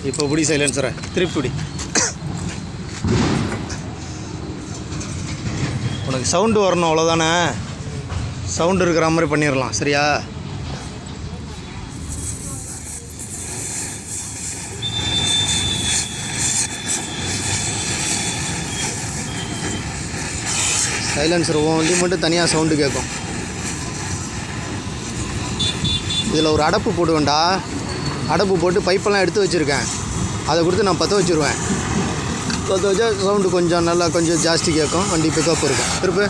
இப்போ பிடி சைலன்சரை திருப்பி பிடி. உனக்கு சவுண்டு வரணும் அவ்வளோதானே. சவுண்டு இருக்கிற மாதிரி பண்ணிடலாம். சரியா? சைலன்சர் வண்டி மட்டும் தனியாக சவுண்டு கேட்கும். இதில் ஒரு அடப்பு போடுவேன்டா. அடப்பு போட்டு பைப்பெல்லாம் எடுத்து வச்சுருக்கேன். அதை கொடுத்து நான் பற்ற வச்சுருவேன். பற்ற வச்சா சவுண்டு கொஞ்சம் நல்லா கொஞ்சம் ஜாஸ்தி கேட்கும். வண்டி பிக்கப் இருக்கும். திருப்பு.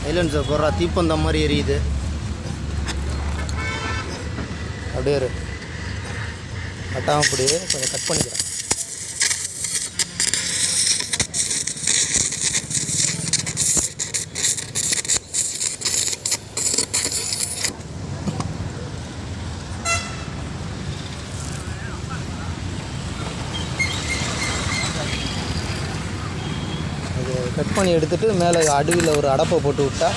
சைலன்சர் போடுறா. தீப்பந்தம் மாதிரி எரியுது. அப்படியே கட்டாமல் அப்படியே கொஞ்சம் கட் பண்ணிக்கிறேன். அது கட் பண்ணி எடுத்துகிட்டு மேலே அடியில் ஒரு அடப்பை போட்டு விட்டா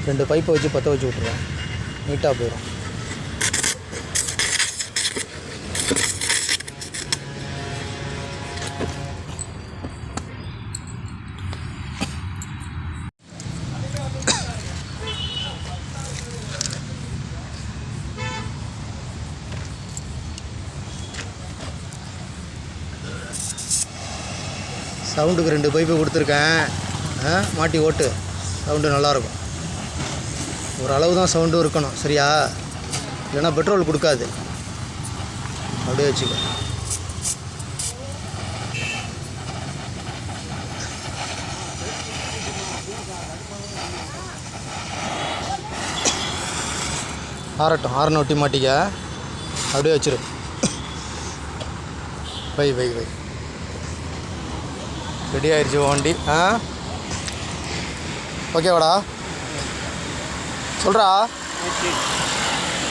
2 பைப்பை வச்சு பற்ற வச்சு விட்ருவேன். நீட்டாக போயிடும். சவுண்டுக்கு 2 பைப்பு கொடுத்துருக்கேன். மாட்டி ஓட்டு. சவுண்டு நல்லாயிருக்கும். ஓரளவு தான் சவுண்டும் இருக்கணும். சரியா? இல்லைன்னா பெட்ரோல் கொடுக்காது. அப்படியே வச்சுக்க. ஆறட்டும். ஆறுன ஒட்டி மாட்டிக்க. அப்படியே வச்சிரு. வை வை வை. ரெடி ஆயிடுச்சு வண்டி. ஓகேவாடா? சொல்கிறா.